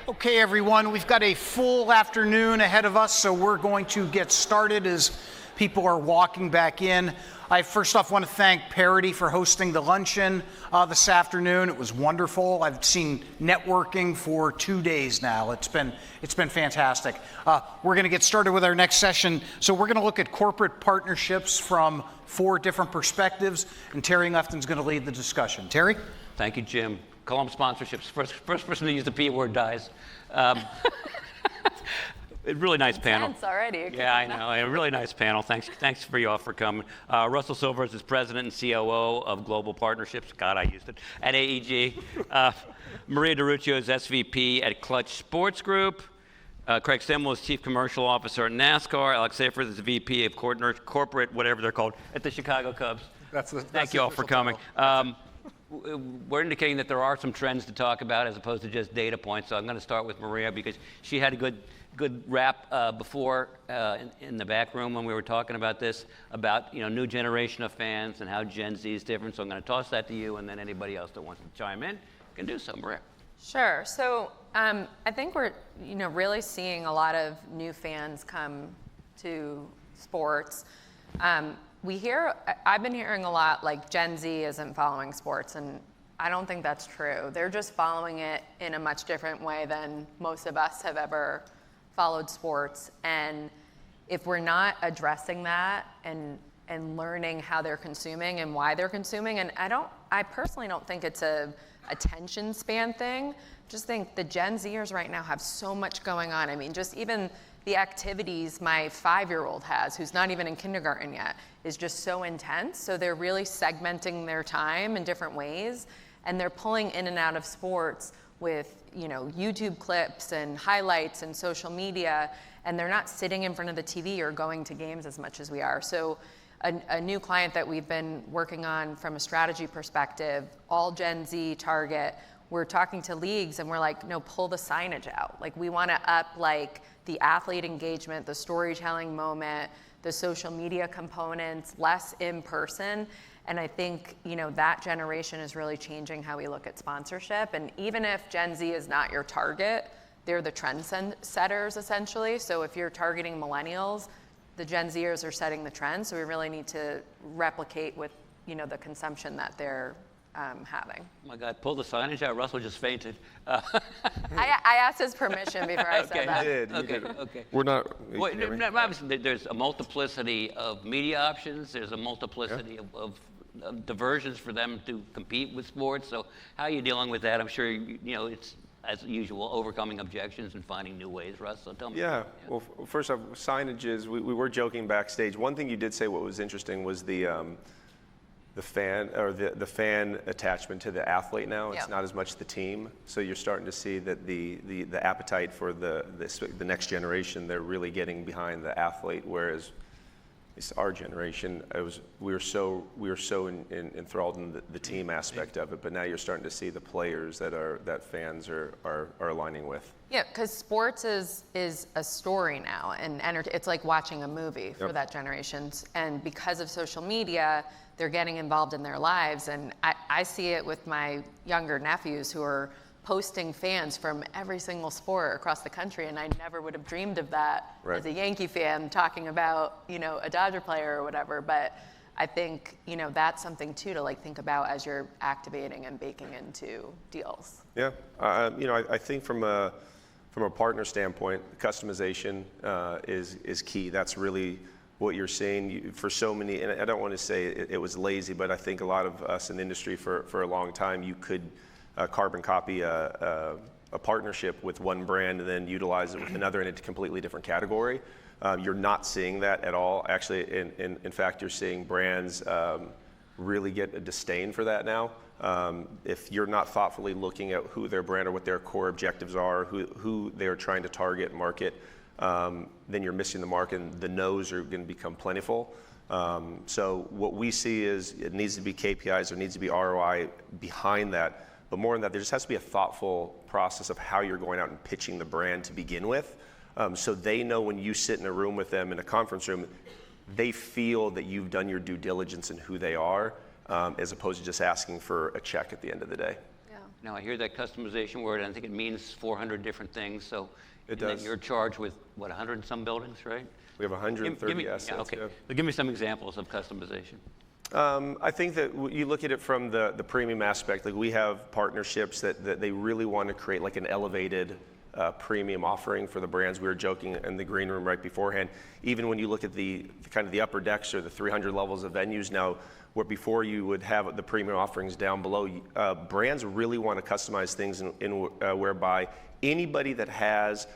Okay, everyone, we've got a full afternoon ahead of us, so we're going to get started as people are walking back in. I first off want to thank Parity for hosting the luncheon this afternoon. It was wonderful. I've seen networking for 2 days now. It's been fantastic. We're going to get started with our next session. So we're going to look at corporate partnerships from 4 different perspectives, and Terry Lefton's going to lead the discussion. Terry? Thank you, Jim. Column sponsorships. First person to use the P word dies. A really nice panel. Tense already. Yeah, I know. A really nice panel. Thanks for you all for coming. Russell Silvers is president and COO of Global Partnerships. God, I used it at AEG. Maria DeRuccio is SVP at Clutch Sports Group. Craig Stemmel is Chief Commercial Officer at NASCAR. Alex Seyfried is the VP of Corporate, whatever they're called, at the Chicago Cubs. Thank you all for coming. We're indicating that there are some trends to talk about as opposed to just data points. So I'm going to start with Maria because she had a good wrap before in the back room when we were talking about this, about new generation of fans and how Gen Z is different. So I'm going to toss that to you, and then anybody else that wants to chime in can do so. Maria. Sure. So I think we're really seeing a lot of new fans come to sports. I've been hearing a lot like Gen Z isn't following sports, and I don't think that's true. They're just following it in a much different way than most of us have ever followed sports. And if we're not addressing that and learning how they're consuming and why they're consuming, and I personally don't think it's a attention span thing. Just think the Gen Zers right now have so much going on. I mean, just even the activities my 5-year-old has, who's not even in kindergarten yet, is just so intense. So they're really segmenting their time in different ways, and they're pulling in and out of sports with YouTube clips and highlights and social media, and they're not sitting in front of the TV or going to games as much as we are. So a new client that we've been working on from a strategy perspective, all Gen Z target, we're talking to leagues and we're like, no, pull the signage out. Like, we want to up the athlete engagement, the storytelling moment, the social media components, less in person. And I think, that generation is really changing how we look at sponsorship. And even if Gen Z is not your target, they're the trend setters essentially. So if you're targeting millennials, the Gen Zers are setting the trend. So we really need to replicate with, the consumption that they're having. Oh my God, pull the signage out. Russell just fainted. I asked his permission before I said that. You did. Okay. We're not. Obviously, there's a multiplicity of media options. There's a multiplicity of diversions for them to compete with sports. So how are you dealing with that? I'm sure it's, as usual, overcoming objections and finding new ways. Russ, so tell me. Yeah. Well, first off, signages. We were joking backstage. One thing you did say, what was interesting, was the fan attachment to the athlete now. It's not as much the team. So you're starting to see that the appetite for the next generation, they're really getting behind the athlete, whereas it's our generation, we were so enthralled in the team aspect of it. But now you're starting to see the players that fans are aligning with. Yeah, because sports is a story now, and it's like watching a movie for that generation. And because of social media, they're getting involved in their lives. And I see it with my younger nephews who are posting fans from every single sport across the country. And I never would have dreamed of that as a Yankee fan, talking about, a Dodger player or whatever. But I think, that's something too to think about as you're activating and baking into deals. Yeah, I think from a partner standpoint, customization is key. That's really what you're seeing for so many, and I don't want to say it was lazy, but I think a lot of us in the industry for a long time, you could carbon copy a partnership with one brand and then utilize it with another in a completely different category. You're not seeing that at all. Actually, in fact, you're seeing brands really get a disdain for that now. If you're not thoughtfully looking at who their brand or what their core objectives are, who they're trying to target and market, then you're missing the mark, and the no's are going to become plentiful. So what we see is it needs to be KPIs, there needs to be ROI behind that. But more than that, there just has to be a thoughtful process of how you're going out and pitching the brand to begin with. So they know when you sit in a room with them in a conference room, they feel that you've done your due diligence in who they are, as opposed to just asking for a check at the end of the day. Yeah. Now, I hear that customization word, and I think it means 400 different things. So It and then does. you're charged with, what, 100 and some buildings, right? We have 130 me, assets. yeah, okay. Yeah. So give me some examples of customization. I think that you look at it from the premium aspect. Like we have partnerships that they really want to create like an elevated premium offering for the brands. We were joking in the green room right beforehand. Even when you look at the kind of the upper decks or the 300 levels of venues now, where before you would have the premium offerings down below, brands really want to customize things whereby anybody that has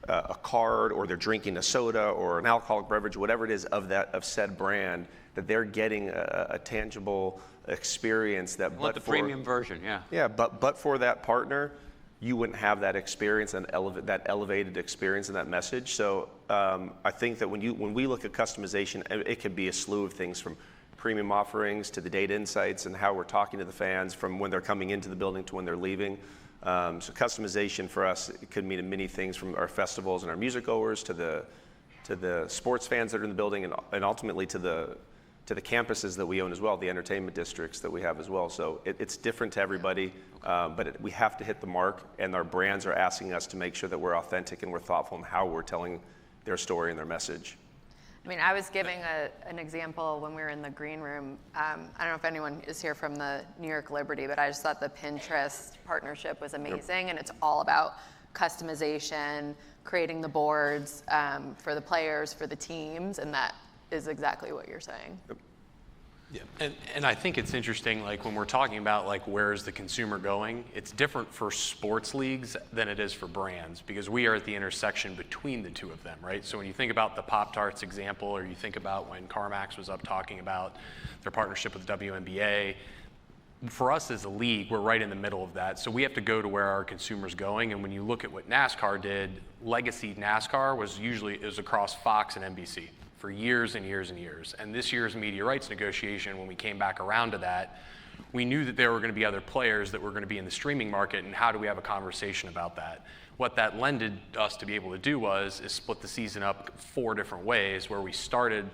a card or they're drinking a soda or an alcoholic beverage, whatever it is of said brand, that they're getting a tangible experience that. You want the premium version, yeah. Yeah, but for that partner, you wouldn't have that experience and that elevated experience and that message. So I think that when we look at customization, it could be a slew of things from premium offerings to the data insights and how we're talking to the fans from when they're coming into the building to when they're leaving. So customization for us, it could mean many things from our festivals and our music goers to the sports fans that are in the building and ultimately to the campuses that we own as well, the entertainment districts that we have as well. So it's different to everybody, but we have to hit the mark, and our brands are asking us to make sure that we're authentic and we're thoughtful in how we're telling their story and their message. I mean, I was giving an example when we were in the green room. I don't know if anyone is here from the New York Liberty, but I just thought the Pinterest partnership was amazing, and it's all about customization, creating the boards for the players, for the teams, and that is exactly what you're saying. Yeah, and I think it's interesting, like when we're talking about like where's the consumer going, it's different for sports leagues than it is for brands because we are at the intersection between the two of them, right? So when you think about the Pop-Tarts example, or you think about when CarMax was up talking about their partnership with WNBA, for us as a league, we're right in the middle of that. So we have to go to where our consumer's going. And when you look at what NASCAR did, legacy NASCAR was across Fox and NBC. For years and years and years. And this year's media rights negotiation, when we came back around to that, we knew that there were going to be other players that were going to be in the streaming market, and how do we have a conversation about that? What that lended us to be able to do is split the season up 4 different ways, where we started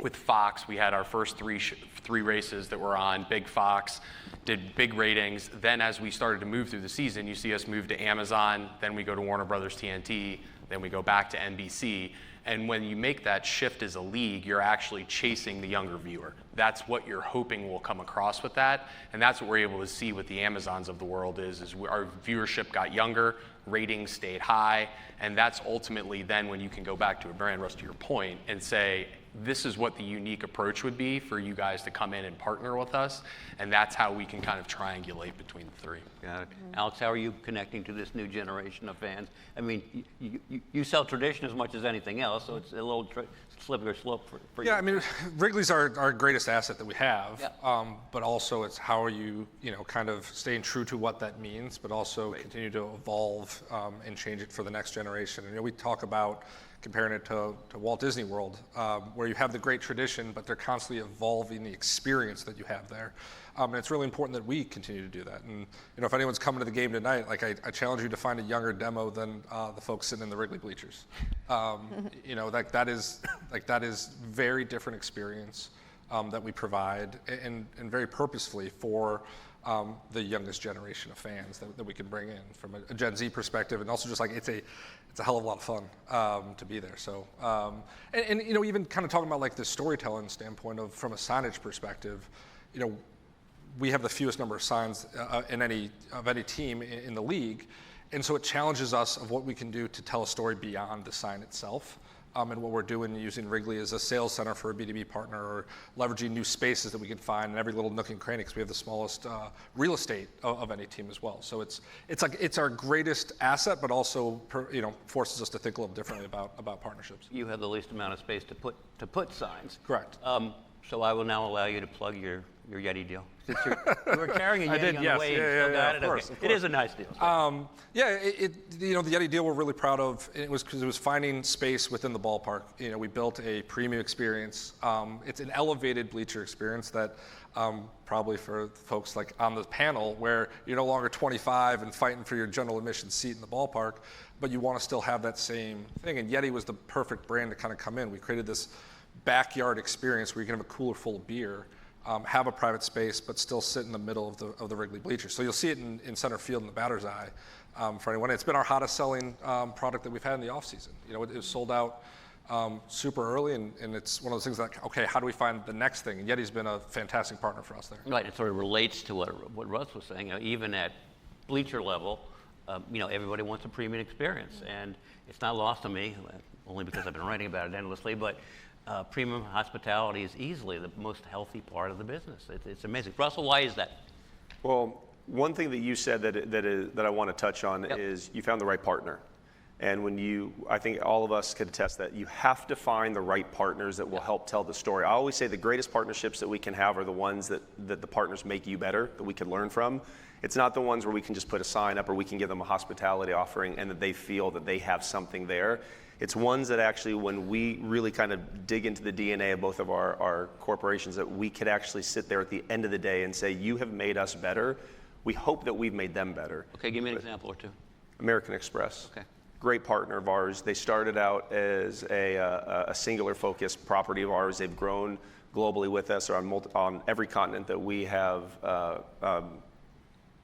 with Fox. We had our first three races that were on Big Fox, did big ratings. Then as we started to move through the season, you see us move to Amazon, then we go to Warner Brothers TNT, then we go back to NBC. And when you make that shift as a league, you're actually chasing the younger viewer. That's what you're hoping will come across with that. And that's what we're able to see with the Amazons of the world is our viewership got younger, ratings stayed high, and that's ultimately then when you can go back to a brand, Russ, to your point, and say, this is what the unique approach would be for you guys to come in and partner with us, and that's how we can kind of triangulate between the three. Got it. Alex, how are you connecting to this new generation of fans? I mean, you sell tradition as much as anything else, so it's a little slippery slope for you. Yeah, I mean, Wrigley's our greatest asset that we have, Yeah. but also it's how are you, kind of staying true to what that means, but also continue to evolve and change it for the next generation. And we talk about comparing it to Walt Disney World, where you have the great tradition, but they're constantly evolving the experience that you have there. And it's really important that we continue to do that. And if anyone's coming to the game tonight, like I challenge you to find a younger demo than the folks sitting in the Wrigley bleachers. That is very different experience that we provide, and very purposefully for the youngest generation of fans that we can bring in from a Gen Z perspective, and also just like it's a hell of a lot of fun to be there. So even kind of talking about like the storytelling standpoint from a signage perspective, we have the fewest number of signs of any team in the league, and so it challenges us of what we can do to tell a story beyond the sign itself. And what we're doing using Wrigley as a sales center for a B2B partner, or leveraging new spaces that we can find in every little nook and cranny, because we have the smallest real estate of any team as well. So it's our greatest asset, but also forces us to think a little differently about partnerships. You have the least amount of space to put signs. Correct. So I will now allow you to plug your Yeti deal. Since you were carrying a Yeti did, on yes. the way, Yeah, you still got it. of course, Okay. of It is a nice deal. The Yeti deal we're really proud of. It was because it was finding space within the ballpark. We built a premium experience. It's an elevated bleacher experience that probably for folks like on the panel, where you're no longer 25 and fighting for your general admission seat in the ballpark, but you want to still have that same thing. And Yeti was the perfect brand to kind of come in. We created this backyard experience where you can have a cooler full of beer, have a private space, but still sit in the middle of the Wrigley bleachers. So you'll see it in center field in the batter's eye. For anyone, it's been our hottest selling product that we've had in the off season. You know, it was sold out super early, and it's one of those things that, okay, how do we find the next thing? And Yeti's been a fantastic partner for us there. Right, it sort of relates to what Russ was saying. You know, even at bleacher level, you know, everybody wants a premium experience, and it's not lost on me, only because I've been writing about it endlessly, but premium hospitality is easily the most healthy part of the business. It's amazing. Russell, why is that? Well, one thing that you said that I want to touch on is you found the right partner. And I think all of us could attest that you have to find the right partners that will help tell the story. I always say the greatest partnerships that we can have are the ones that the partners make you better, that we can learn from. It's not the ones where we can just put a sign up or we can give them a hospitality offering and that they feel that they have something there. It's ones that actually, when we really kind of dig into the DNA of both of our corporations, that we could actually sit there at the end of the day and say, you have made us better. We hope that we've made them better. Okay, give me an example or two. American Express. Okay. Great partner of ours. They started out as a singular focused property of ours. They've grown globally with us on every continent that we have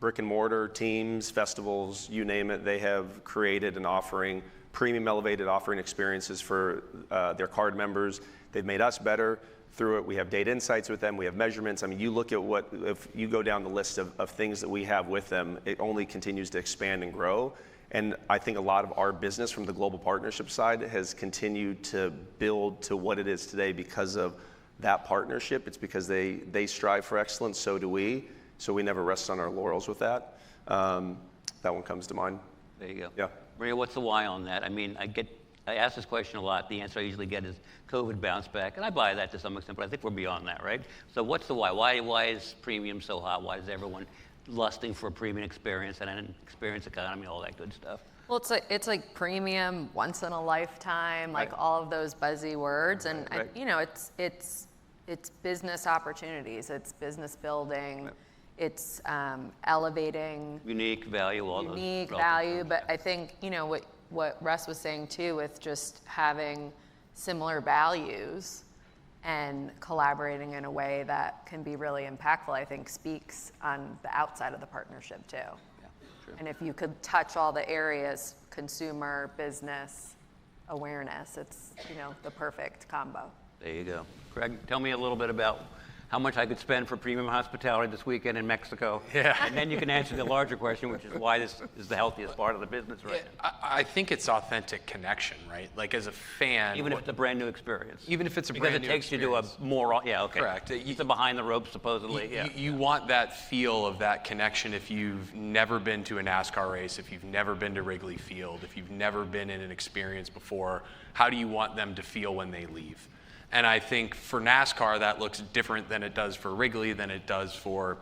brick and mortar teams, festivals, you name it. They have created an offering, premium elevated offering experiences for their card members. They've made us better through it. We have data insights with them. We have measurements. I mean, you look at if you go down the list of things that we have with them, it only continues to expand and grow. And I think a lot of our business from the global partnership side has continued to build to what it is today because of that partnership. It's because they strive for excellence, so do we. So we never rest on our laurels with that. That one comes to mind. There you go. Yeah. Maria, what's the why on that? I mean, I ask this question a lot. The answer I usually get is COVID bounce back, and I buy that to some extent, but I think we're beyond that, right? So what's the why? Why is premium so hot? Why is everyone lusting for a premium experience and an experience economy, all that good stuff? Well, it's like premium, once in a lifetime, like all of those buzzy words, and Right. you know, it's business opportunities, it's business building, it's elevating Unique value, all those. unique relative value. terms. But I think, you know, what Russ was saying too, with just having similar values and collaborating in a way that can be really impactful, I think speaks on the outside of the partnership too. Yeah, true. And if you could touch all the areas, consumer, business, awareness, it's, you know, the perfect combo. There you go. Craig, tell me a little bit about how much I could spend for premium hospitality this weekend in Mexico. Yeah. And then you can answer the larger question, which is why this is the healthiest part of the business right now. I think it's authentic connection, right? Like as a fan. Even if it's a brand new experience. Even if it's a because brand it new takes you to a more, yeah, okay. Correct. It's a behind the ropes, supposedly, yeah. You want that feel of that connection if you've never been to a NASCAR race, if you've never been to Wrigley Field, if you've never been in an experience before. How do you want them to feel when they leave? And I think for NASCAR, that looks different than it does for Wrigley, than it does for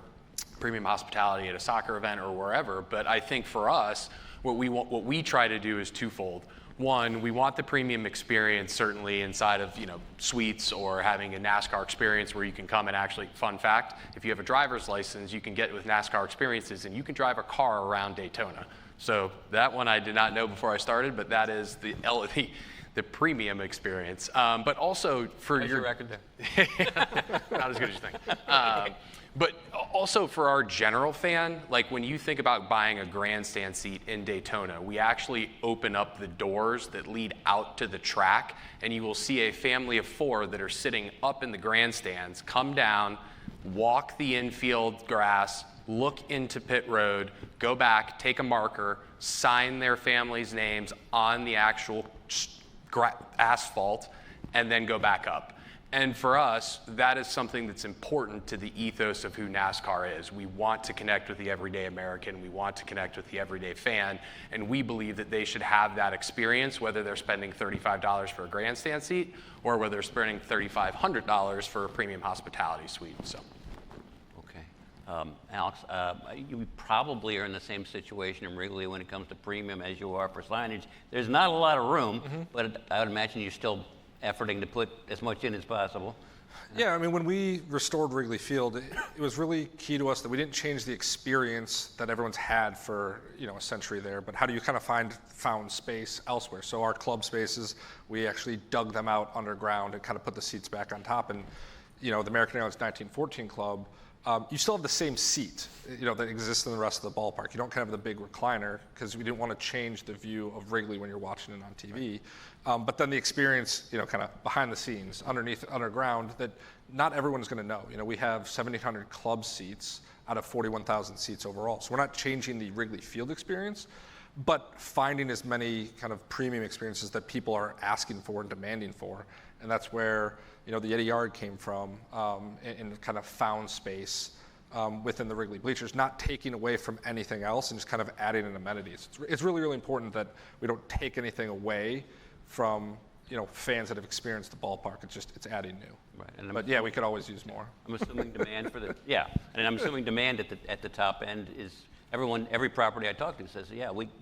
premium hospitality at a soccer event or wherever. But I think for us, what we try to do is twofold. One, we want the premium experience certainly inside of, you know, suites or having a NASCAR experience where you can come and actually, fun fact, if you have a driver's license, you can get with NASCAR experiences and you can drive a car around Daytona. So that one I did not know before I started, but that is the premium experience, but also for How's your record there? not as good as you think. But also for our general fan, like when you think about buying a grandstand seat in Daytona, we actually open up the doors that lead out to the track, and you will see a family of 4 that are sitting up in the grandstands, come down, walk the infield grass, look into pit road, go back, take a marker, sign their family's names on the actual asphalt, and then go back up. And for us, that is something that's important to the ethos of who NASCAR is. We want to connect with the everyday American. We want to connect with the everyday fan. And we believe that they should have that experience, whether they're spending $35 for a grandstand seat or whether they're spending $3,500 for a premium hospitality suite. So. Alex, you probably are in the same situation in Wrigley when it comes to premium as you are for signage. There's not a lot of room, but I would imagine you're still efforting to put as much in as possible. Yeah, I mean, when we restored Wrigley Field, it was really key to us that we didn't change the experience that everyone's had for, you know, a century there, but how do you kind of found space elsewhere? So our club spaces, we actually dug them out underground and kind of put the seats back on top. And the American Airlines 1914 Club, you still have the same seat, that exists in the rest of the ballpark. You don't kind of have the big recliner because we didn't want to change the view of Wrigley when you're watching it on TV. But then the experience, kind of behind the scenes, underground, that not everyone's going to know. We have 7,800 club seats out of 41,000 seats overall. So we're not changing the Wrigley Field experience, but finding as many kind of premium experiences that people are asking for and demanding for. And that's where, the Eddie Yard came from, in kind of found space within the Wrigley bleachers, not taking away from anything else and just kind of adding in amenities. It's really, really important that we don't take anything away from, fans that have experienced the ballpark. It's adding new. Right. But yeah, we could always use more. I'm assuming demand for and I'm assuming demand at the top end is every property I talk to says,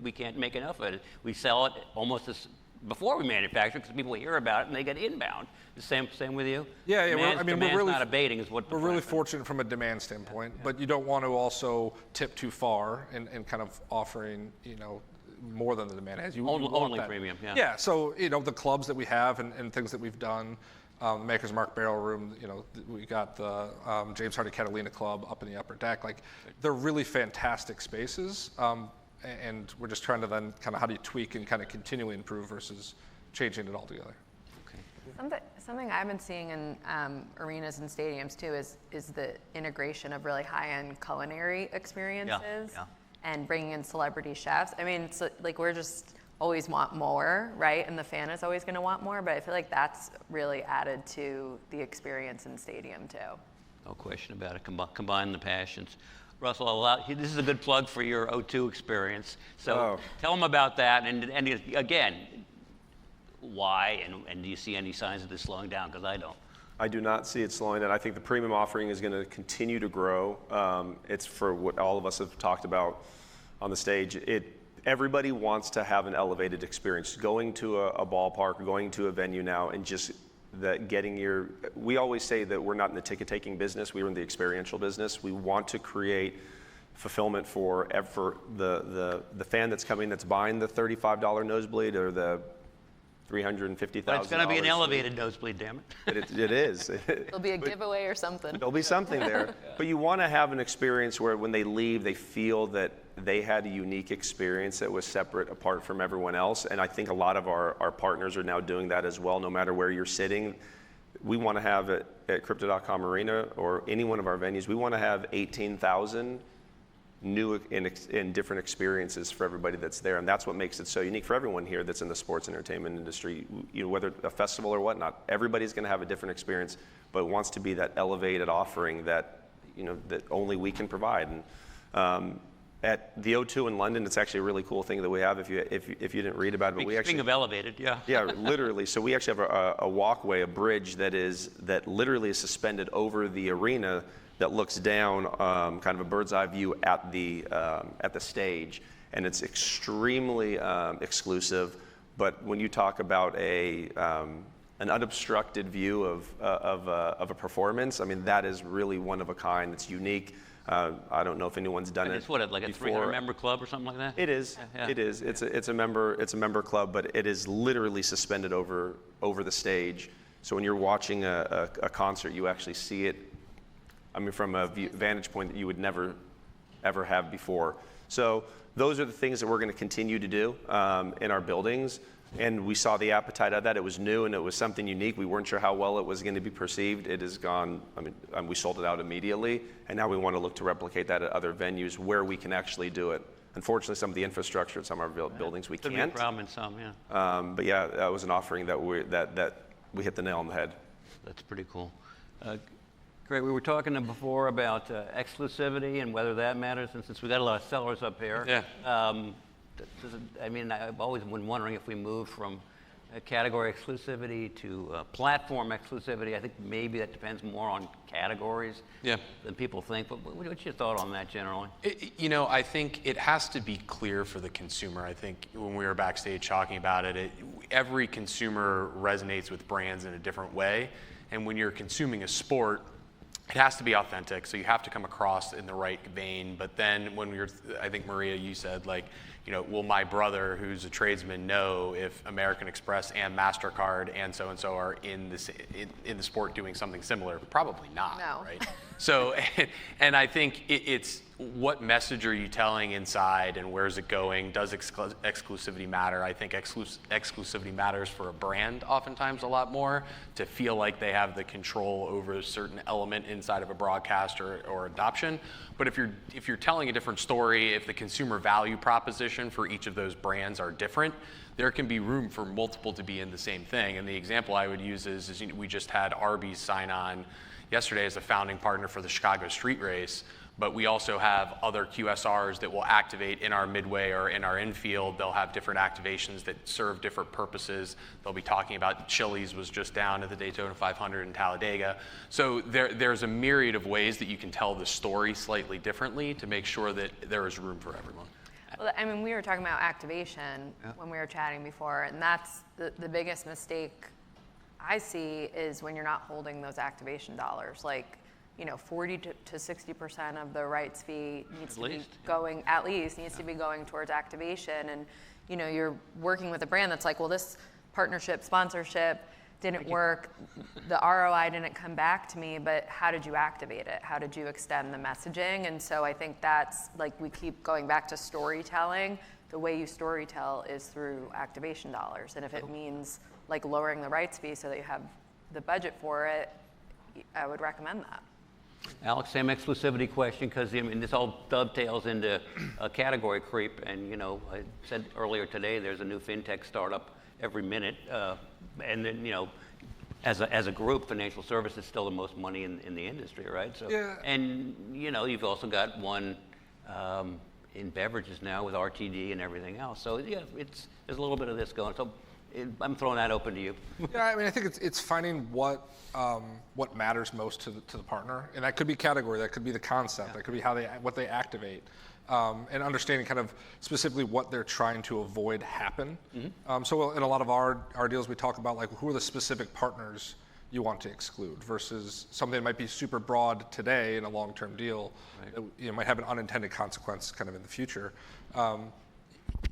we can't make enough of it. We sell it almost as before we manufacture because people hear about it and they get inbound. The same wewith you? Yeah, demand's we're really not abating is what we're really fortunate from a demand standpoint, but you don't want to also tip too far and kind of offering, more than the demand has. You only want that. Premium, yeah. Yeah, so the clubs that we have and things that we've done, Maker's Mark Barrel Room, we got the James Hardy Catalina Club up in the upper deck. Like, they're really fantastic spaces, and we're just trying to then kind of how do you tweak and kind of continually improve versus changing it altogether. Something I've been seeing in arenas and stadiums too is the integration of really high-end culinary experiences and bringing in celebrity chefs. I mean, we're just always want more, right? And the fan is always going to want more, but I feel like that's really added to the experience in stadium too. No question about it. Combine the passions. Russell, this is a good plug for your O2 experience. So tell them about that, and again, why, and do you see any signs of this slowing down? Because I don't. I do not see it slowing down. I think the premium offering is going to continue to grow. It's for what all of us have talked about on the stage. Everybody wants to have an elevated experience. Going to a ballpark, going to a venue now, and just we always say that we're not in the ticket-taking business, we're in the experiential business. We want to create fulfillment for the fan that's coming, that's buying the $35 nosebleed or the $350,000. But it's going to be an elevated nosebleed, damn it. It is. There'll be a giveaway or something. There'll be something there. But you want to have an experience where when they leave, they feel that they had a unique experience that was separate, apart from everyone else. And I think a lot of our partners are now doing that as well, no matter where you're sitting. We want to have it at Crypto.com Arena or any one of our venues, we want to have 18,000 new and different experiences for everybody that's there, and that's what makes it so unique for everyone here that's in the sports entertainment industry. Whether a festival or whatnot, everybody's going to have a different experience, but it wants to be that elevated offering that that only we can provide. And at the O2 in London, it's actually a really cool thing that we have. If you didn't read about it, but we actually speaking of elevated, yeah, literally. So we actually have a walkway, a bridge that literally is suspended over the arena, that looks down, kind of a bird's eye view at the stage, and it's extremely exclusive. But when you talk about an unobstructed view of a performance, I mean, that is really one of a kind. It's unique. I don't know if anyone's done it. It's like a 300-member club or something like that. It is. Yeah. It is. It's a member club, but it is literally suspended over the stage. So when you're watching a concert, you actually see it. I mean, from a vantage point that you would never, ever have before. So those are the things that we're going to continue to do in our buildings. And we saw the appetite of that. It was new and it was something unique. We weren't sure how well it was going to be perceived. It has gone, we sold it out immediately. And now we want to look to replicate that at other venues where we can actually do it. Unfortunately, some of the infrastructure at some of our buildings we can't. Could be a problem in some, yeah. But yeah, that was an offering that we hit the nail on the head. That's pretty cool. Great. We were talking before about exclusivity and whether that matters, and since we got a lot of sellers up here. Yeah. I've always been wondering if we move from category exclusivity to platform exclusivity. I think maybe that depends more on categories than people think. But what's your thought on that generally? I think it has to be clear for the consumer. I think when we were backstage talking about it, every consumer resonates with brands in a different way. And when you're consuming a sport, it has to be authentic, so you have to come across in the right vein. But then I think Maria, you said like, will my brother, who's a tradesman, know if American Express and MasterCard and so are in the sport doing something similar? Probably not, No. right? So, and I think it's what message are you telling inside, and where's it going? Does exclusivity matter? I think exclusivity matters for a brand oftentimes a lot more, to feel like they have the control over a certain element inside of a broadcast or adoption. But if you're telling a different story, if the consumer value proposition for each of those brands are different, there can be room for multiple to be in the same thing. And the example I would use is we just had Arby's sign on yesterday as a founding partner for the Chicago Street Race. But we also have other QSRs that will activate in our midway or in our infield. They'll have different activations that serve different purposes. They'll be talking about Chili's was just down at the Daytona 500 in Talladega. So there's a myriad of ways that you can tell the story slightly differently to make sure that there is room for everyone. Well, I mean, we were talking about activation when we were chatting before, and that's the biggest mistake I see is when you're not holding those activation dollars. Like, 40 to 60% of the rights fee needs to be going, at least needs to be going towards activation. And, you're working with a brand that's like, well, this partnership, sponsorship didn't work. The ROI didn't come back to me, but how did you activate it? How did you extend the messaging? And so I think that's like, we keep going back to storytelling. The way you storytell is through activation dollars. And if it means like lowering the rights fee so that you have the budget for it, I would recommend that. Alex, same exclusivity question, because this all dovetails into a category creep. And I said earlier today, there's a new fintech startup every minute, and then as a group, financial services is still the most money in the industry, right? So, yeah. And you've also got one in beverages now with RTD and everything else. So yeah, there's a little bit of this going. So I'm throwing that open to you. Yeah, I mean, I think it's finding what matters most to the partner, and that could be category, that could be the concept, that could be what they activate, and understanding kind of specifically what they're trying to avoid happen. Mm-hmm. So in a lot of our deals, we talk about like who are the specific partners you want to exclude versus something that might be super broad today in a long-term deal, right, that might have an unintended consequence kind of in the future.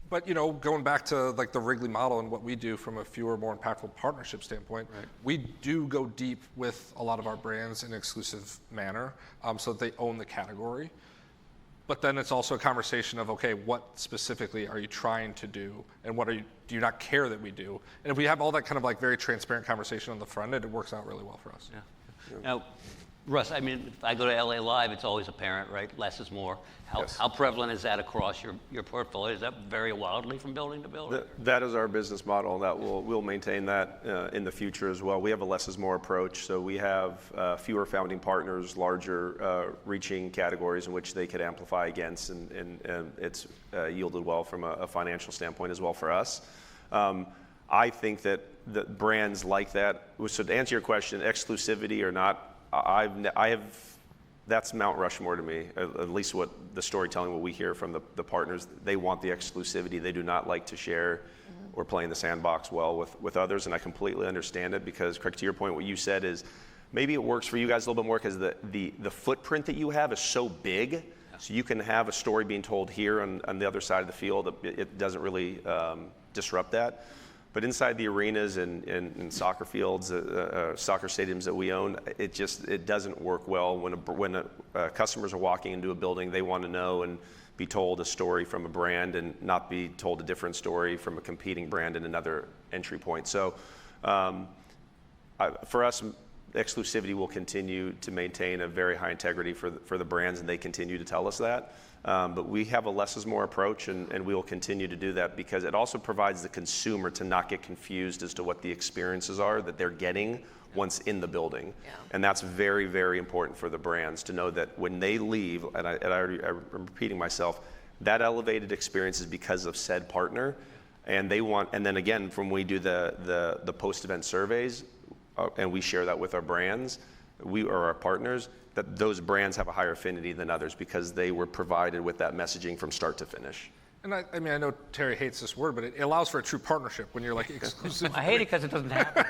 But going back to like the Wrigley model and what we do from a fewer, more impactful partnership standpoint, right, we do go deep with a lot of our brands in an exclusive manner, so that they own the category. But then it's also a conversation of, okay, what specifically are you trying to do, and what do you not care that we do? And if we have all that kind of like very transparent conversation on the front end, it works out really well for us. Yeah. Now, Russ, I mean, if I go to LA Live, it's always apparent, right? Less is more. How prevalent is that across your portfolio? Is that vary wildly from building to building? That is our business model, and that we'll maintain that in the future as well. We have a less is more approach, so we have fewer founding partners, larger reaching categories in which they could amplify against, and it's yielded well from a financial standpoint as well for us. I think that the brands like that. So to answer your question, exclusivity or not, I have, that's Mount Rushmore to me, at least what the storytelling, what we hear from the partners. They want the exclusivity. They do not like to share or play in the sandbox well with others, and I completely understand it because, Craig, to your point, what you said is maybe it works for you guys a little bit more because the footprint that you have is so big, so you can have a story being told here on the other side of the field. It doesn't really disrupt that. But inside the arenas and soccer fields, soccer stadiums that we own, it doesn't work well when customers are walking into a building. They want to know and be told a story from a brand and not be told a different story from a competing brand in another entry point. So for us, exclusivity will continue to maintain a very high integrity for the brands, and they continue to tell us that. But we have a less is more approach, and we will continue to do that because it also provides the consumer to not get confused as to what the experiences are that they're getting once in the building. Yeah. And that's very, very important for the brands to know that when they leave, and I'm repeating myself, that elevated experience is because of said partner. And then again, from when we do the post-event surveys, and we share that with our brands, or our partners, that those brands have a higher affinity than others because they were provided with that messaging from start to finish. And I mean, I know Terry hates this word, but it allows for a true partnership when you're like exclusive. I hate it because it doesn't happen.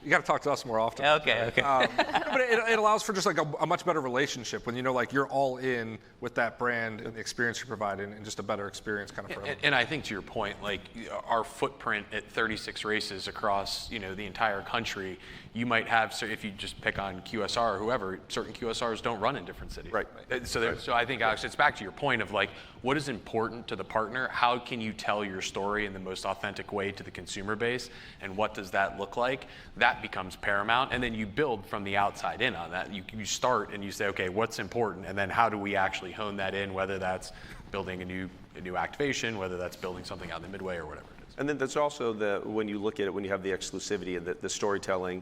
You got to talk to us more often. Okay. But it allows for just like a much better relationship when you know like you're all in with that brand and the experience you're providing, and just a better experience kind of for everyone. And I think to your point, like our footprint at 36 races across the entire country, you might have, so if you just pick on QSR or whoever, certain QSRs don't run in different cities. Right. So I think, Alex, it's back to your point of like, what is important to the partner? How can you tell your story in the most authentic way to the consumer base? And what does that look like? That becomes paramount. And then you build from the outside in on that. You start and you say, okay, what's important? And then how do we actually hone that in, whether that's building a new activation, whether that's building something out in the midway or whatever it is. And then there's also when you look at it, when you have the exclusivity and the storytelling,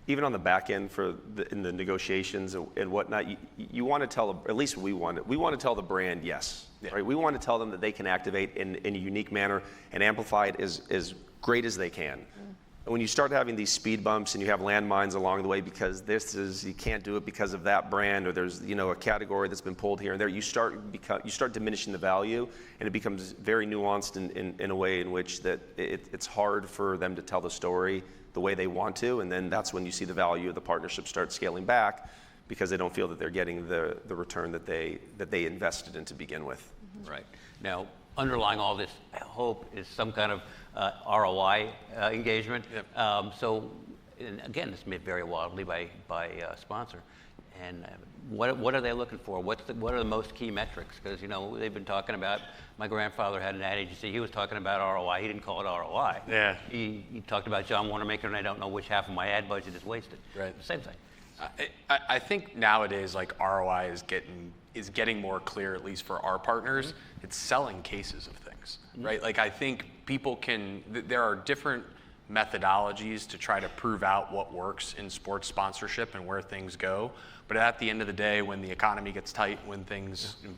even on the back end in the negotiations and whatnot, you want to tell, at least we want to tell the brand yes, right? We want to tell them that they can activate in a unique manner and amplify it as great as they can. And when you start having these speed bumps and you have landmines along the way because you can't do it because of that brand, or there's a category that's been pulled here and there, you start diminishing the value, and it becomes very nuanced in a way in which that it's hard for them to tell the story the way they want to, and then that's when you see the value of the partnership start scaling back because they don't feel that they're getting the return that they invested in to begin with. Right. Now, underlying all this, I hope, is some kind of ROI engagement. Yep. So, and again, this may vary wildly by sponsor. And what are they looking for? What are the most key metrics? Because they've been talking about. My grandfather had an ad agency. He was talking about ROI. He didn't call it ROI. Yeah. He talked about John Wanamaker, and I don't know which half of my ad budget is wasted. Right. Same thing. I think nowadays, like ROI is getting more clear, at least for our partners. It's selling cases of things, right? Like I think there are different methodologies to try to prove out what works in sports sponsorship and where things go. But at the end of the day, when the economy gets tight, when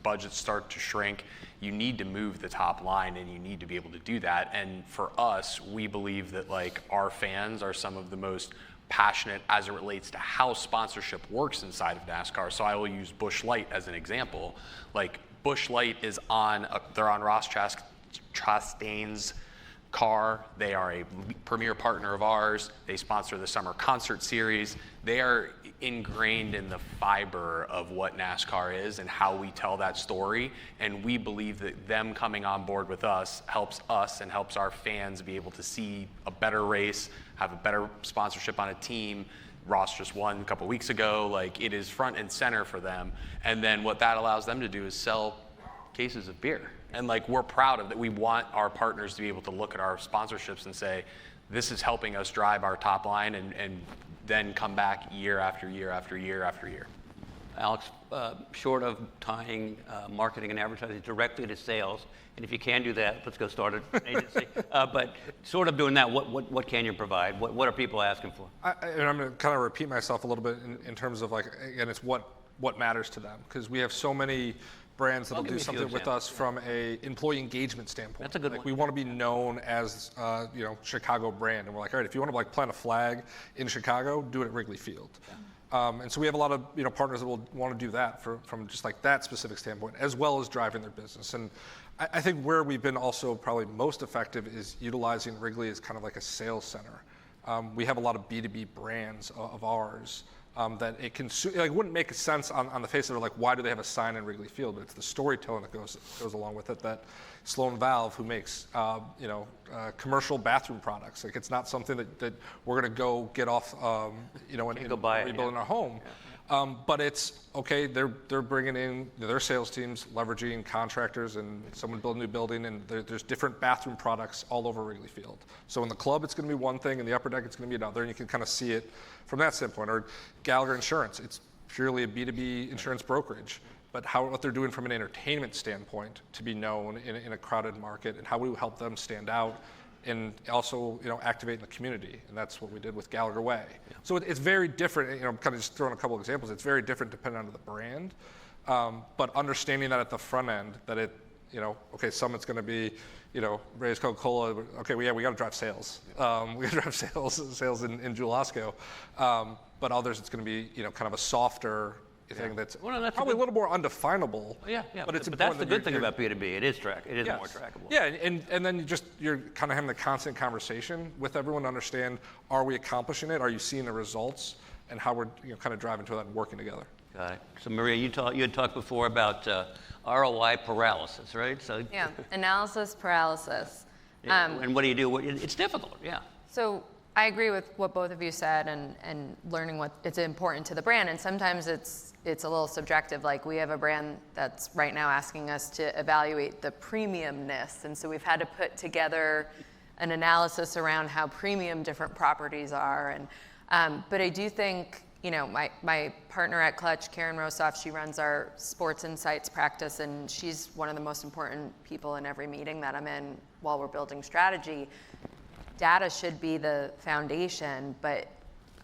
budgets start to shrink, you need to move the top line, and you need to be able to do that. And for us, we believe that like our fans are some of the most passionate as it relates to how sponsorship works inside of NASCAR. So I will use Busch Light as an example. Like Busch Light is they're on Ross Chastain's car. They are a premier partner of ours. They sponsor the summer concert series. They are ingrained in the fiber of what NASCAR is and how we tell that story. And we believe that them coming on board with us and helps our fans be able to see a better race, have a better sponsorship on a team. Ross just won a couple weeks ago. Like it is front and center for them. And then what that allows them to do is sell cases of beer. And like we're proud of that. We want our partners to be able to look at our sponsorships and say, this is helping us drive our top line, and then come back year after year after year after year. Alex, short of tying marketing and advertising directly to sales, and if you can do that, let's go start an agency. But sort of doing that, what can you provide? What are people asking for? And I'm going to kind of repeat myself a little bit in terms of like, again, it's what matters to them, because we have so many brands that'll do something with us from a employee engagement standpoint. That's a good one. We want to be known as Chicago brand, and we're like, all right, if you want to like plant a flag in Chicago, do it at Wrigley Field. Yeah. And so we have a lot of partners that will want to do that from just like that specific standpoint, as well as driving their business. And I think where we've been also probably most effective is utilizing Wrigley as kind of like a sales center. We have a lot of B2B brands of ours. That it wouldn't make sense on the face of it, like why do they have a sign in Wrigley Field? But it's the storytelling that goes along with it. That Sloan Valve, who makes commercial bathroom products, like it's not something that we're going to go get off, and go buy it, rebuilding our home. But it's okay. They're bringing in their sales teams, leveraging contractors and someone build a new building, and there's different bathroom products all over Wrigley Field. So in the club, it's going to be one thing, in the upper deck, it's going to be another, and you can kind of see it from that standpoint. Or Gallagher Insurance, it's purely a B2B insurance brokerage. But what they're doing from an entertainment standpoint to be known in a crowded market, and how we help them stand out, and also activate in the community, and that's what we did with Gallagher Way. Yeah. So it's very different. Kind of just throwing a couple examples. It's very different depending on the brand, but understanding that at the front end, that Summit's going to be, Ray's Coca-Cola. Okay, we got to drive sales. We got to drive sales in Jewel Osco. But others, it's going to be kind of a softer thing that's Well, no, that's a probably a good- little more undefinable. Yeah, But it's that's the important good thing you're- about B2B. It is more Yes. trackable. Yeah, and then you're kind of having the constant conversation with everyone to understand, are we accomplishing it? Are you seeing the results? And how we're kind of driving to that and working together. Got it. So Maria, you had talked before about ROI paralysis, right? So Yeah, analysis paralysis. and what do you do? It's difficult. Yeah. So I agree with what both of you said, and learning what it's important to the brand. And sometimes it's a little subjective. Like we have a brand that's right now asking us to evaluate the premiumness, and so we've had to put together an analysis around how premium different properties are. And but I do think my partner at Clutch, Karen Rosoff, she runs our sports insights practice, and she's one of the most important people in every meeting that I'm in while we're building strategy. Data should be the foundation, but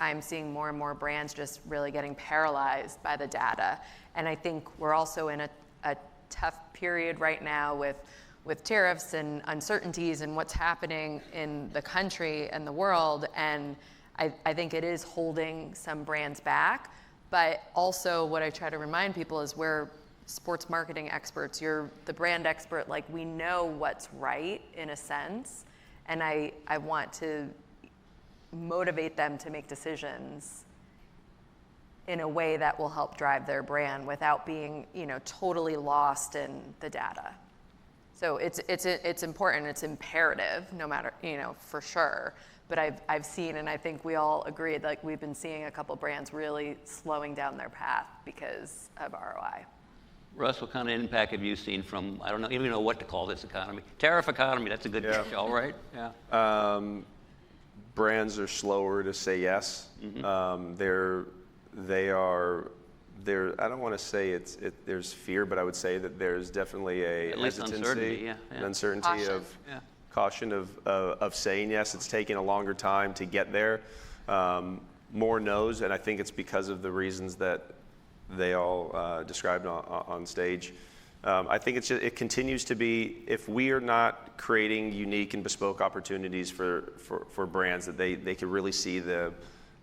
I'm seeing more and more brands just really getting paralyzed by the data. And I think we're also in a tough period right now with tariffs and uncertainties and what's happening in the country and the world. And I think it is holding some brands back. But also what I try to remind people is we're sports marketing experts. You're the brand expert. Like we know what's right in a sense. And I want to motivate them to make decisions in a way that will help drive their brand without being, totally lost in the data. So it's important, it's imperative, no matter, for sure. But I've seen, and I think we all agreed, like we've been seeing a couple brands really slowing down their path because of ROI. Russ, what kind of impact have you seen from, I don't know, even know what to call this economy? Tariff economy, that's a good show, right? Yeah. Brands are slower to say yes. They are. I don't want to say there's fear, but I would say that there's definitely a At least hesitancy, uncertainty, an uncertainty caution of saying yes. It's taking a longer time to get there. More no's, and I think it's because of the reasons that they all described on stage. I think it continues to be, if we are not creating unique and bespoke opportunities for brands, that they can really see the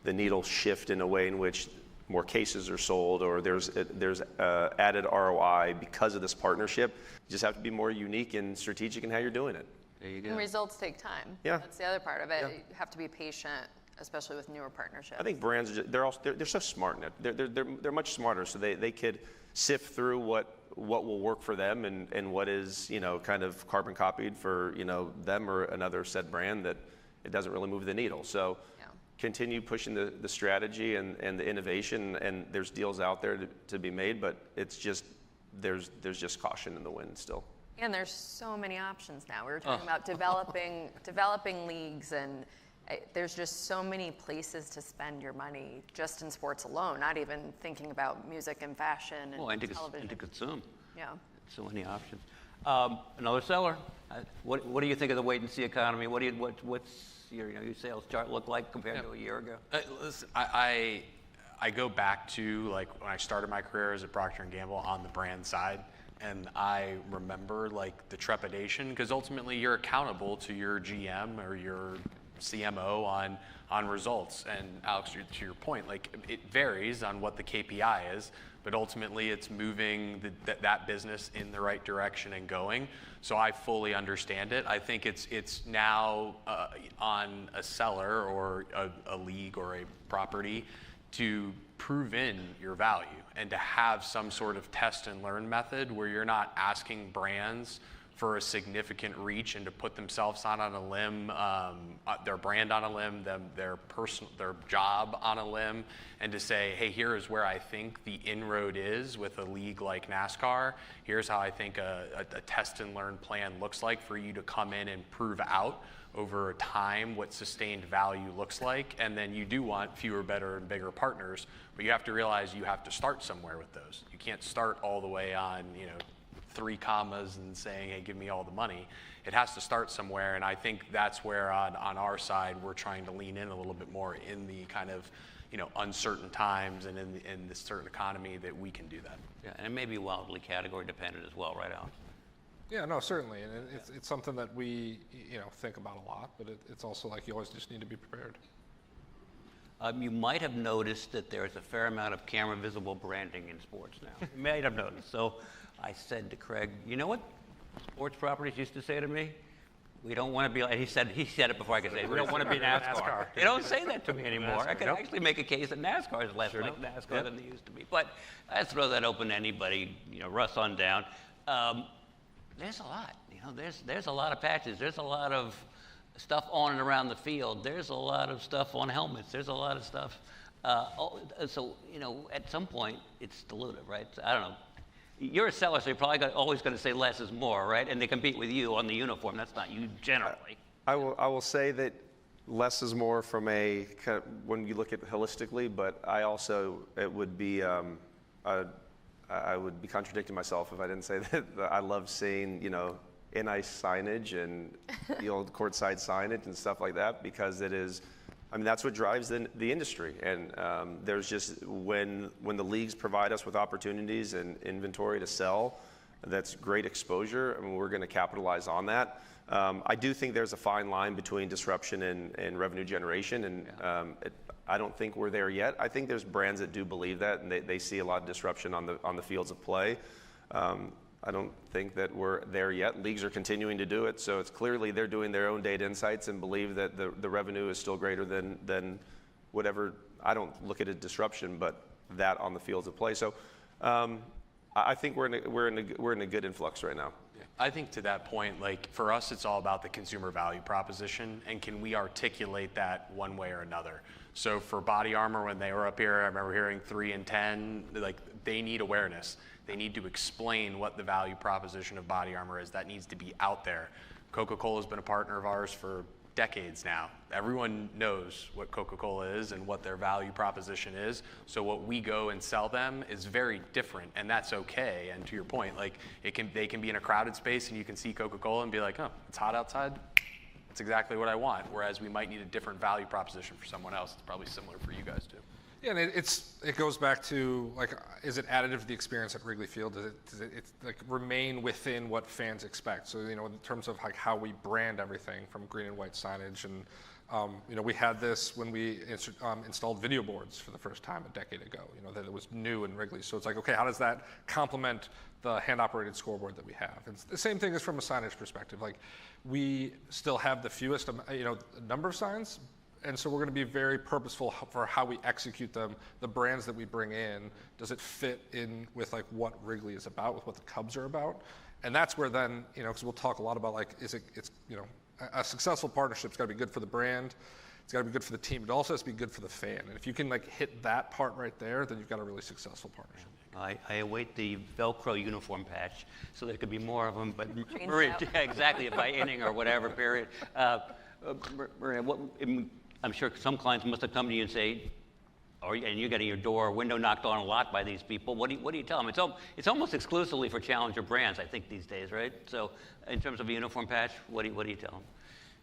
needle shift in a way in which more cases are sold, or there's added ROI because of this partnership. You just have to be more unique and strategic in how you're doing it. There you go. And results take time. Yeah. That's the other part of it. Yeah. You have to be patient, especially with newer partnerships. I think brands they're so smart in it. They're much smarter, so they could sift through what will work for them and what is kind of carbon copied for them or another said brand that it doesn't really move the needle. So continue pushing the strategy and the innovation, and there's deals out there to be made, but it's just there's just caution in the wind still. And there's so many options now. We were talking about developing leagues, and there's just so many places to spend your money just in sports alone, not even thinking about music and fashion and television. And to consume. Yeah. So many options. Another seller. What do you think of the wait and see economy? What's your sales chart look like compared to a year ago? Listen, I go back to like when I started my career as at Procter & Gamble on the brand side. And I remember like the trepidation, because ultimately you're accountable to your GM or your CMO on results. And Alex, to your point, like it varies on what the KPI is, but ultimately it's moving that business in the right direction and going. So I fully understand it. I think it's now on a seller or a league or a property to prove in your value and to have some sort of test and learn method where you're not asking brands for a significant reach and to put themselves on a limb, their brand on a limb, their job on a limb, and to say, hey, here is where I think the inroad is with a league like NASCAR. Here's how I think a test and learn plan looks like for you to come in and prove out over time what sustained value looks like. And then you do want fewer, better, and bigger partners, but you have to realize you have to start somewhere with those. You can't start all the way on 3 commas and saying, hey, give me all the money. It has to start somewhere, and I think that's where on our side we're trying to lean in a little bit more in the kind of uncertain times and in this certain economy that we can do that. Yeah, and it may be wildly category dependent as well, right, Alex? Yeah, no, certainly, and it's something that we think about a lot, but it's also like you always just need to be prepared. You might have noticed that there's a fair amount of camera visible branding in sports now. You might have noticed. So I said to Craig, you know what sports properties used to say to me? We don't want to be like, he said it before I could say it. We don't want to be NASCAR. They don't say that to me anymore. I could actually make a case that NASCAR is less like NASCAR than they used to be. But I throw that open to anybody, Russ on down. There's a lot, there's a lot of patches. There's a lot of stuff on and around the field. There's a lot of stuff on helmets. There's a lot of stuff. So, at some point, it's dilutive, right? I don't know. You're a seller, so you're probably always going to say less is more, right? And they compete with you on the uniform. That's not you generally. I will say that less is more from a kind of, when you look at it holistically, but it would be I would be contradicting myself if I didn't say that I love seeing in-ice signage and the old courtside signage and stuff like that, because it is. I mean, that's what drives the industry, and there's just when the leagues provide us with opportunities and inventory to sell, that's great exposure. I mean, we're going to capitalize on that. I do think there's a fine line between disruption and revenue generation, and I don't think we're there yet. I think there's brands that do believe that, and they see a lot of disruption on the fields of play. I don't think that we're there yet. Leagues are continuing to do it, so it's clearly they're doing their own data insights and believe that the revenue is still greater than whatever. I don't look at a disruption, but that on the fields of play. So I think we're in a good influx right now. I think to that point, like for us, it's all about the consumer value proposition, and can we articulate that one way or another? So for Body Armor, when they were up here, I remember hearing 3 and 10, like they need awareness. They need to explain what the value proposition of Body Armor is. That needs to be out there. Coca-Cola has been a partner of ours for decades now. Everyone knows what Coca-Cola is and what their value proposition is. So what we go and sell them is very different, and that's okay. And to your point, like they can be in a crowded space and you can see Coca-Cola and be like, oh, it's hot outside. It's exactly what I want. Whereas we might need a different value proposition for someone else. It's probably similar for you guys too. Yeah, and it goes back to like, is it additive to the experience at Wrigley Field? Does it like remain within what fans expect? So in terms of like how we brand everything from green and white signage, and we had this when we installed video boards for the first time a decade ago. That it was new in Wrigley. So it's like, okay, how does that complement the hand-operated scoreboard that we have? And the same thing is from a signage perspective. Like we still have the fewest number of signs. And so we're going to be very purposeful for how we execute them. The brands that we bring in, does it fit in with like what Wrigley is about, with what the Cubs are about? And that's where then, because we'll talk a lot about like, a successful partnership's got to be good for the brand, it's got to be good for the team, it also has to be good for the fan. And if you can like hit that part right there, then you've got a really successful partnership. I await the Velcro uniform patch, so there could be more of them. But Maria, exactly, by inning or whatever period. Maria, I'm sure some clients must have come to you and say, and you're getting your door window knocked on a lot by these people. What do you tell them? It's almost exclusively for challenger brands, I think, these days, right? So in terms of a uniform patch, what do you tell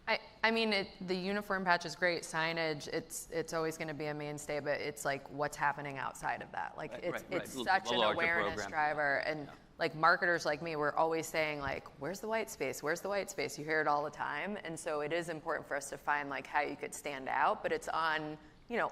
them? I mean, the uniform patch is great. Signage, it's always going to be a mainstay, but it's like what's happening outside of that. Like it's such an awareness driver, and like marketers like me, we're always saying like, where's the white space? Where's the white space? You hear it all the time, and so it is important for us to find like how you could stand out. But it's on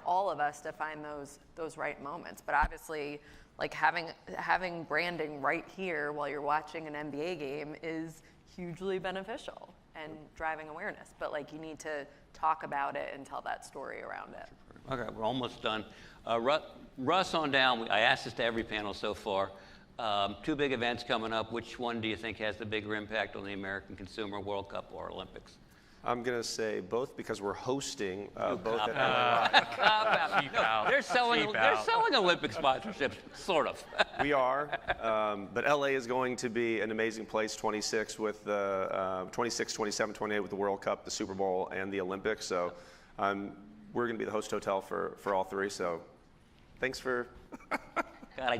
all of us to find those right moments. But obviously, like having branding right here while you're watching an NBA game is hugely beneficial and driving awareness. But like you need to talk about it and tell that story around it. Okay, we're almost done. Russ on down. I asked this to every panel so far. 2 big events coming up. Which one do you think has the bigger impact on the American consumer, World Cup or Olympics? I'm going to say both because we're hosting both. They're selling Olympic sponsorships, sort of. We are, but LA is going to be an amazing place. 26 with the 26, 27, 28 with the World Cup, the Super Bowl, and the Olympics. So we're going to be the host hotel for all 3. So thanks for. God, I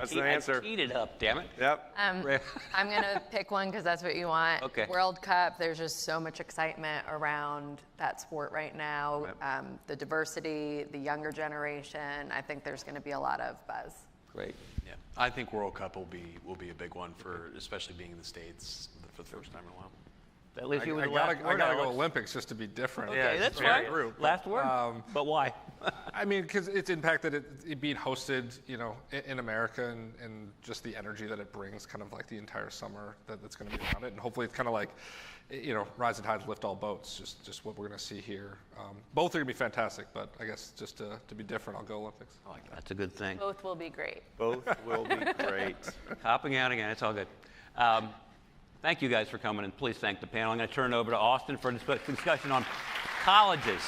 cheated up, damn it. Yep. I'm going to pick one because that's what you want. Okay. World Cup, there's just so much excitement around that sport right now. Right. The diversity, the younger generation, I think there's going to be a lot of buzz. Great. Yeah, I think World Cup will be a big one for, especially being in the States for the first time in a while. That leaves you with I the last gotta word, go Alex. Olympics just to be different. Okay, that's Very fine. true. Last word. But why? I mean, because it's impacted it being hosted, in America and just the energy that it brings, kind of like the entire summer that's going to be around it, and hopefully it's kind of like, rising tides lift all boats. Just what we're going to see here. Both are going to be fantastic, but I guess just to be different, I'll go Olympics. I like that. That's a good thing. Both will be great. Both will be great. Hopping out again. It's all good. Thank you guys for coming, and please thank the panel. I'm going to turn it over to Austin for a discussion on colleges.